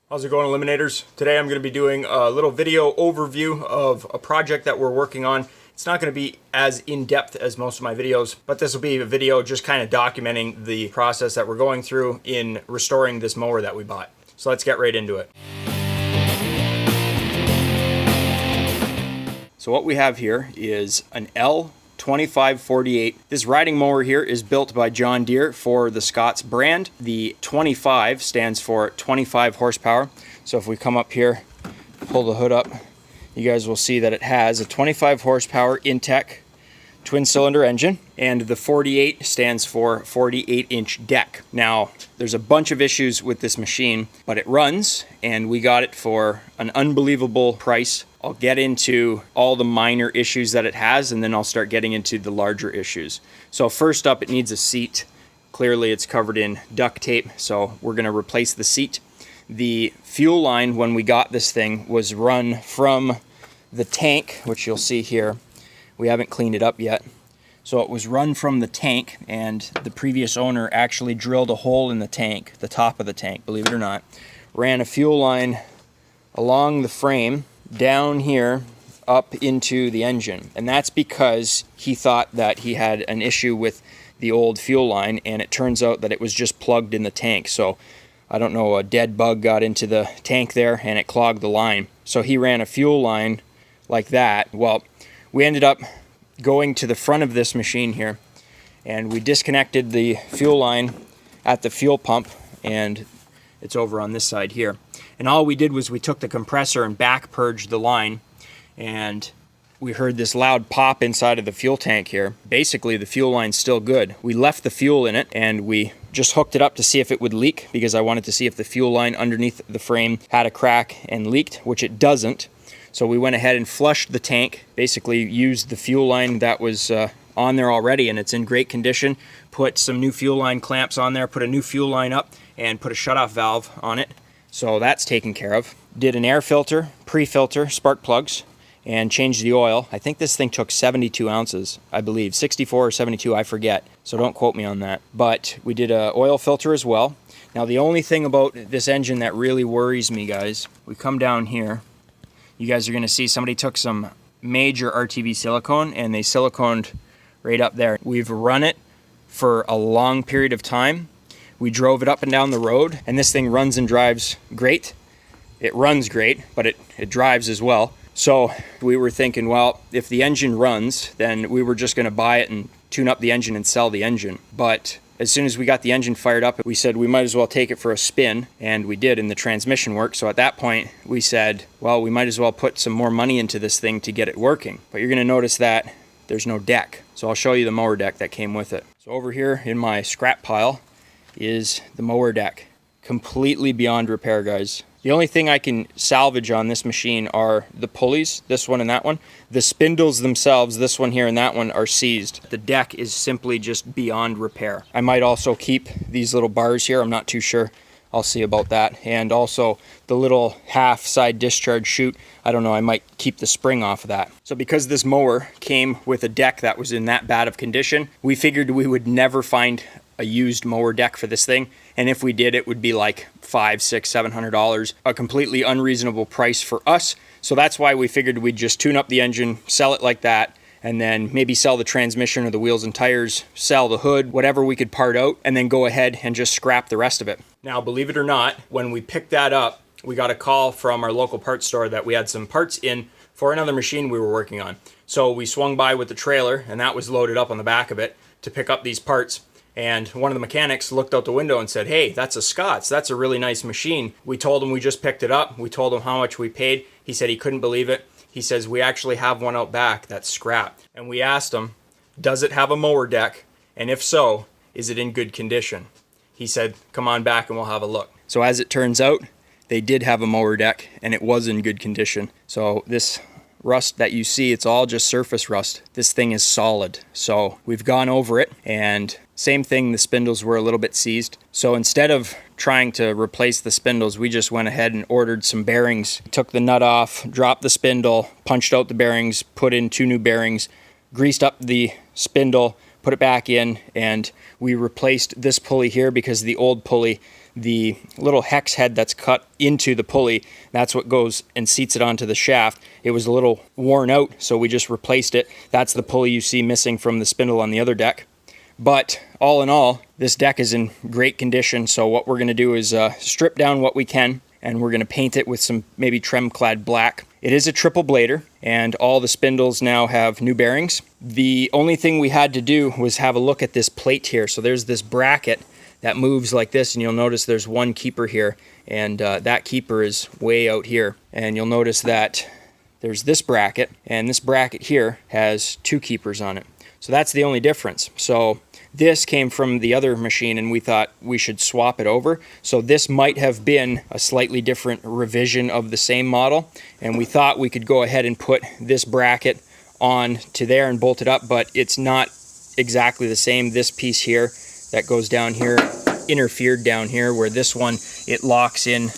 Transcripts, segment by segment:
How's it going, Eliminators? Today I'm going to be doing a little video overview of a project that we're working on. It's not going to be as in-depth as most of my videos, but this will be a video just kind of documenting the process that we're going through in restoring this mower that we bought. So let's get right into it. So what we have here is an L2548. This riding mower here is built by John Deere for the Scott's brand. The 25 stands for 25 horsepower. So if we come up here, pull the hood up, you guys will see that it has a 25 horsepower Intek twin cylinder engine, and the 48 stands for 48-inch deck. Now, there's a bunch of issues with this machine, but it runs, and we got it for an unbelievable price. I'll get into all the minor issues that it has, and then I'll start getting into the larger issues. So first up, it needs a seat. Clearly, it's covered in duct tape, so we're going to replace the seat. The fuel line, when we got this thing, was run from the tank, which you'll see here. We haven't cleaned it up yet. So it was run from the tank, and the previous owner actually drilled a hole in the tank, the top of the tank, believe it or not. Ran a fuel line along the frame, down here, up into the engine. And that's because he thought that he had an issue with the old fuel line, and it turns out that it was just plugged in the tank. So I don't know, a dead bug got into the tank there and it clogged the line. So he ran a fuel line like that. Well, we ended up going to the front of this machine here, and we disconnected the fuel line at the fuel pump, and it's over on this side here. And all we did was we took the compressor and back purged the line, and we heard this loud pop inside of the fuel tank here. Basically, the fuel line's still good. We left the fuel in it, and we just hooked it up to see if it would leak, because I wanted to see if the fuel line underneath the frame had a crack and leaked, which it doesn't. So we went ahead and flushed the tank, basically used the fuel line that was on there already, and it's in great condition. Put some new fuel line clamps on there, put a new fuel line up, and put a shutoff valve on it. So that's taken care of. Did an air filter, pre-filter, spark plugs, and changed the oil. I think this thing took 72 ounces, I believe. 64 or 72, I forget. So don't quote me on that. But we did an oil filter as well. Now the only thing about this engine that really worries me, guys, we come down here. You guys are going to see somebody took some major RTV silicone and they siliconed right up there. We've run it for a long period of time. We drove it up and down the road, and this thing runs and drives great. It runs great, but it drives as well. So we were thinking, well, if the engine runs, then we were just going to buy it and tune up the engine and sell the engine. But as soon as we got the engine fired up, we said we might as well take it for a spin, and we did, and the transmission worked. So at that point, we said, well, we might as well put some more money into this thing to get it working. But you're going to notice that there's no deck. So I'll show you the mower deck that came with it. So over here in my scrap pile is the mower deck. Completely beyond repair, guys. The only thing I can salvage on this machine are the pulleys, this one and that one. The spindles themselves, this one here and that one, are seized. The deck is simply just beyond repair. I might also keep these little bars here, I'm not too sure. I'll see about that. And also the little half side discharge chute, I don't know, I might keep the spring off of that. So because this mower came with a deck that was in that bad of condition, we figured we would never find a used mower deck for this thing, and if we did, it would be like $500, $600, $700, a completely unreasonable price for us. So that's why we figured we'd just tune up the engine, sell it like that, and then maybe sell the transmission or the wheels and tires, sell the hood, whatever we could part out, and then go ahead and just scrap the rest of it. Now, believe it or not, when we picked that up, we got a call from our local parts store that we had some parts in for another machine we were working on. So we swung by with the trailer, and that was loaded up on the back of it to pick up these parts. And one of the mechanics looked out the window and said, hey, that's a Scott's. That's a really nice machine. We told him we just picked it up. We told him how much we paid. He said he couldn't believe it. He says, we actually have one out back that's scrap. And we asked him, does it have a mower deck? And if so, is it in good condition? He said, come on back and we'll have a look. So as it turns out, they did have a mower deck and it was in good condition. So this rust that you see, it's all just surface rust. This thing is solid. So we've gone over it, and same thing, the spindles were a little bit seized. So instead of trying to replace the spindles, we just went ahead and ordered some bearings. Took the nut off, dropped the spindle, punched out the bearings, put in 2 new bearings, greased up the spindle, put it back in, and we replaced this pulley here because the old pulley, the little hex head that's cut into the pulley, that's what goes and seats it onto the shaft. It was a little worn out, so we just replaced it. That's the pulley you see missing from the spindle on the other deck. But all in all, this deck is in great condition, so what we're going to do is strip down what we can, and we're going to paint it with some maybe trim-clad black. It is a triple blader, and all the spindles now have new bearings. The only thing we had to do was have a look at this plate here. So there's this bracket that moves like this, and you'll notice there's one keeper here, and that keeper is way out here. And you'll notice that there's this bracket, and this bracket here has two keepers on it. So that's the only difference. So this came from the other machine, and we thought we should swap it over. So this might have been a slightly different revision of the same model, and we thought we could go ahead and put this bracket on to there and bolt it up, but it's not exactly the same. This piece here that goes down here interfered down here, where this one, it locks in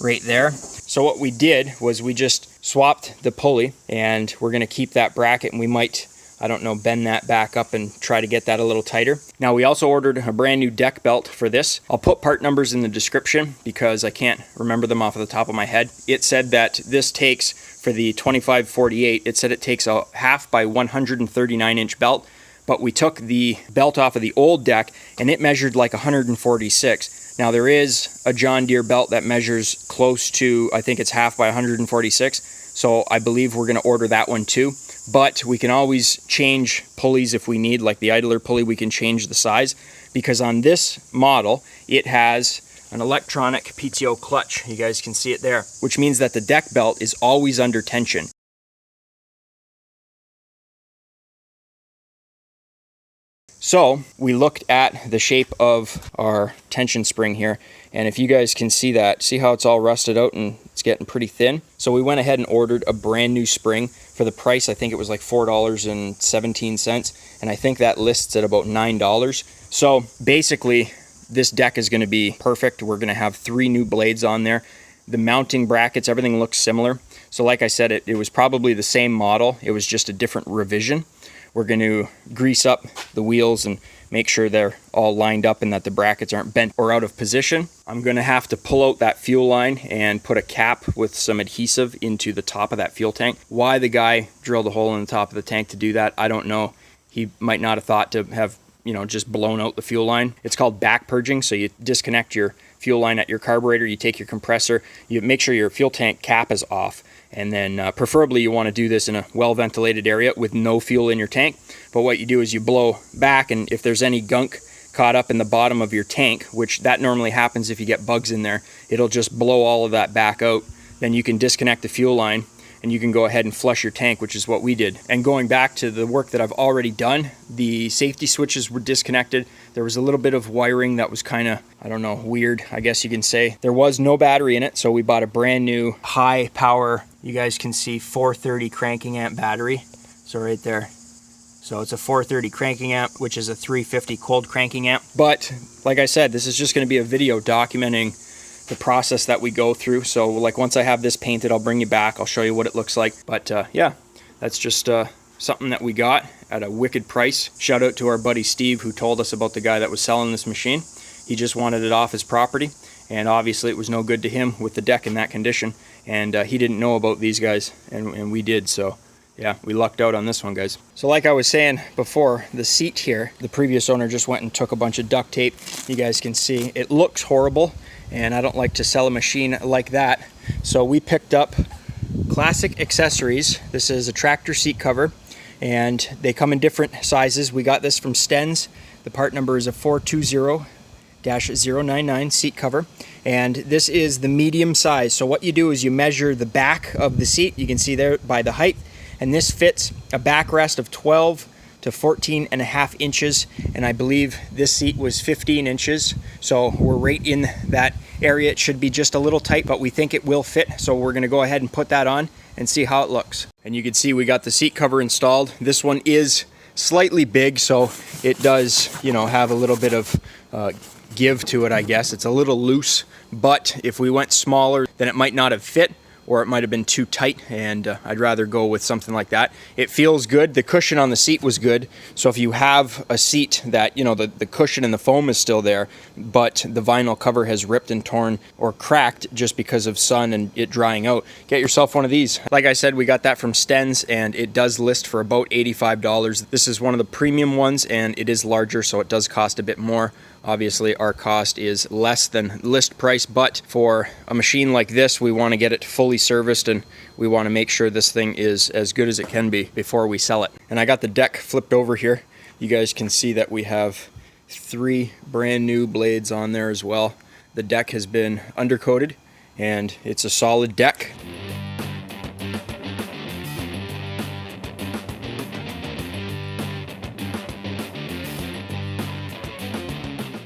right there. So what we did was we just swapped the pulley, and we're going to keep that bracket, and we might, I don't know, bend that back up and try to get that a little tighter. Now, we also ordered a brand new deck belt for this. I'll put part numbers in the description because I can't remember them off of the top of my head. It said that this takes, for the 2548, it said it takes a 1/2 by 139 inch belt, but we took the belt off of the old deck and it measured like 146. Now, there is a John Deere belt that measures close to, I think it's 1/2 by 146. So I believe we're going to order that one too. But we can always change pulleys if we need, like the idler pulley, we can change the size, because on this model, it has an electronic Pto Clutch. You guys can see it there, which means that the deck belt is always under tension. So we looked at the shape of our tension spring here, and if you guys can see that, see how it's all rusted out and it's getting pretty thin? So we went ahead and ordered a brand new spring for the price. I think it was like $4.17, and I think that lists at about $9. So basically, this deck is going to be perfect. We're going to have 3 new blades on there. The mounting brackets, everything looks similar. So like I said, it was probably the same model. It was just a different revision. We're going to grease up the wheels and make sure they're all lined up and that the brackets aren't bent or out of position. I'm going to have to pull out that fuel line and put a cap with some adhesive into the top of that fuel tank. Why the guy drilled a hole in the top of the tank to do that, I don't know. He might not have thought to have, just blown out the fuel line. It's called back purging. So you disconnect your fuel line at your carburetor, you take your compressor, you make sure your fuel tank cap is off. And then preferably you want to do this in a well-ventilated area with no fuel in your tank. But what you do is you blow back, and if there's any gunk caught up in the bottom of your tank, which that normally happens if you get bugs in there, it'll just blow all of that back out. Then you can disconnect the fuel line and you can go ahead and flush your tank, which is what we did. And going back to the work that I've already done, the safety switches were disconnected. There was a little bit of wiring that was kind of, I don't know, weird, I guess you can say. There was no battery in it, so we bought a brand new high power, you guys can see 430 cranking amp battery. So right there. So it's a 430 cranking amp, which is a 350 cold cranking amp. But like I said, this is just going to be a video documenting the process that we go through. So like once I have this painted, I'll bring you back. I'll show you what it looks like. But yeah, that's just something that we got at a wicked price. Shout out to our buddy Steve, who told us about the guy that was selling this machine. He just wanted it off his property, and obviously it was no good to him with the deck in that condition, and he didn't know about these guys, and we did. So yeah, we lucked out on this one, guys. So like I was saying before, the seat here, the previous owner just went and took a bunch of duct tape. You guys can see it looks horrible, and I don't like to sell a machine like that. So we picked up Classic Accessories. This is a tractor seat cover, and they come in different sizes. We got this from Stens. The part number is a 420-099 seat cover, and this is the medium size. So what you do is you measure the back of the seat. You can see there by the height, and this fits a backrest of 12 to 14.5 inches, and I believe this seat was 15 inches, so we're right in that area. It should be just a little tight, but we think it will fit, so we're going to go ahead and put that on and see how it looks. And you can see we got the seat cover installed. This one is slightly big, so it does, have a little bit of give to it, I guess. It's a little loose, but if we went smaller, then it might not have fit. or it might have been too tight, and I'd rather go with something like that. It feels good. The cushion on the seat was good, so if you have a seat that, you know, the cushion and the foam is still there, but the vinyl cover has ripped and torn or cracked just because of sun and it drying out, get yourself one of these. Like I said, we got that from Stens, and it does list for about $85. This is one of the premium ones, and it is larger, so it does cost a bit more. Obviously, our cost is less than list price, but for a machine like this, we want to get it fully serviced, and we want to make sure this thing is as good as it can be before we sell it. And I got the deck flipped over here. You guys can see that we have 3 brand new blades on there as well. The deck has been undercoated, and it's a solid deck.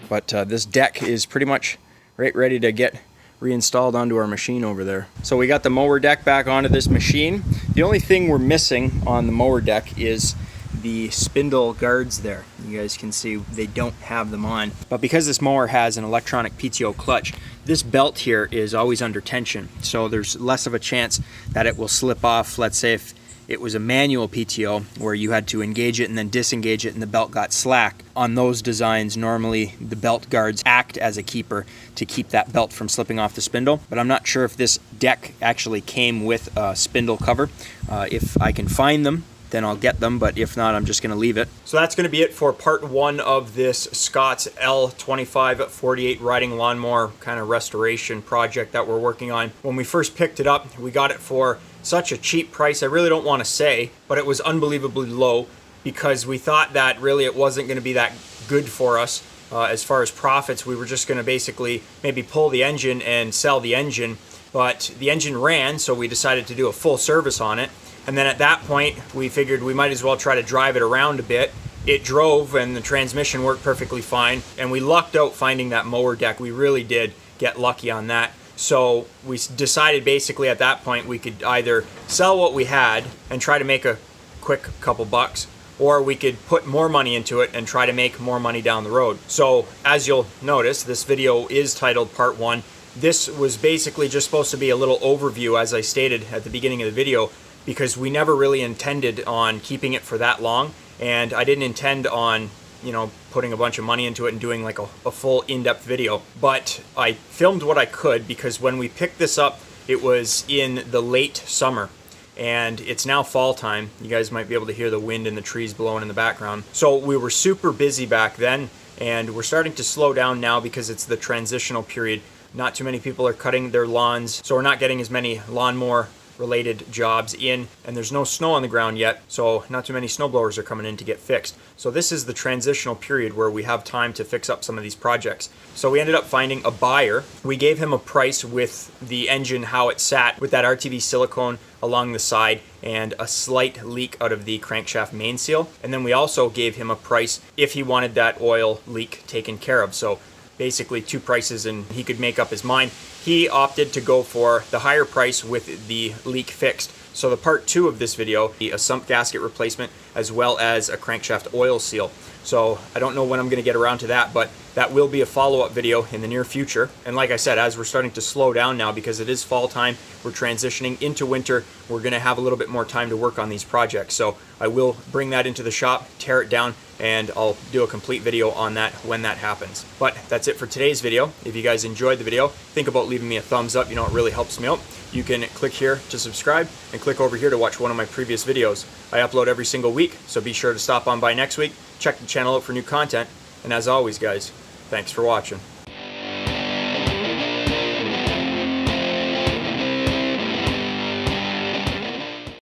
But this deck is pretty much right ready to get reinstalled onto our machine over there. So we got the mower deck back onto this machine. The only thing we're missing on the mower deck is the spindle guards there. You guys can see they don't have them on. But because this mower has an electronic Pto clutch, this belt here is always under tension. So there's less of a chance that it will slip off. Let's say if it was a manual PTO where you had to engage it and then disengage it and the belt got slack. On those designs, normally the belt guards act as a keeper to keep that belt from slipping off the spindle. But I'm not sure if this deck actually came with a spindle cover. If I can find them, then I'll get them, but if not, I'm just gonna leave it. So that's gonna be it for part 1 of this Scott's L2548 riding lawnmower kind of restoration project that we're working on. When we first picked it up, we got it for such a cheap price. I really don't want to say, but it was unbelievably low because we thought that really it wasn't going to be that good for us as far as profits. We were just going to basically maybe pull the engine and sell the engine, but the engine ran, so we decided to do a full service on it. And then at that point, we figured we might as well try to drive it around a bit. It drove and the transmission worked perfectly fine, and we lucked out finding that mower deck. We really did get lucky on that. So we decided basically at that point we could either sell what we had and try to make a quick couple bucks, or we could put more money into it and try to make more money down the road. So as you'll notice, this video is titled Part 1. This was basically just supposed to be a little overview, as I stated at the beginning of the video, because we never really intended on keeping it for that long, and I didn't intend on, you know, putting a bunch of money into it and doing like a full in-depth video. But I filmed what I could because when we picked this up, it was in the late summer and it's now fall time. You guys might be able to hear the wind and the trees blowing in the background. So we were super busy back then, and we're starting to slow down now because it's the transitional period. Not too many people are cutting their lawns, so we're not getting as many lawnmower related jobs in, and there's no snow on the ground yet, so not too many snowblowers are coming in to get fixed. So this is the transitional period where we have time to fix up some of these projects. So we ended up finding a buyer. We gave him a price with the engine how it sat, with that RTV silicone along the side and a slight leak out of the crankshaft main seal. And then we also gave him a price if he wanted that oil leak taken care of. So basically 2 prices and he could make up his mind. He opted to go for the higher price with the leak fixed. So the part 2 of this video, a sump gasket replacement as well as a crankshaft oil seal. So I don't know when I'm going to get around to that, but that will be a follow-up video in the near future. And like I said, as we're starting to slow down now because it is fall time, we're transitioning into winter, we're going to have a little bit more time to work on these projects. So I will bring that into the shop, tear it down, and I'll do a complete video on that when that happens. But that's it for today's video. If you guys enjoyed the video, think about leaving me a thumbs up. You know, it really helps me out. You can click here to subscribe and click over here to watch one of my previous videos. I upload every single week, so be sure to stop on by next week, check the channel out for new content, and as always guys, thanks for watching.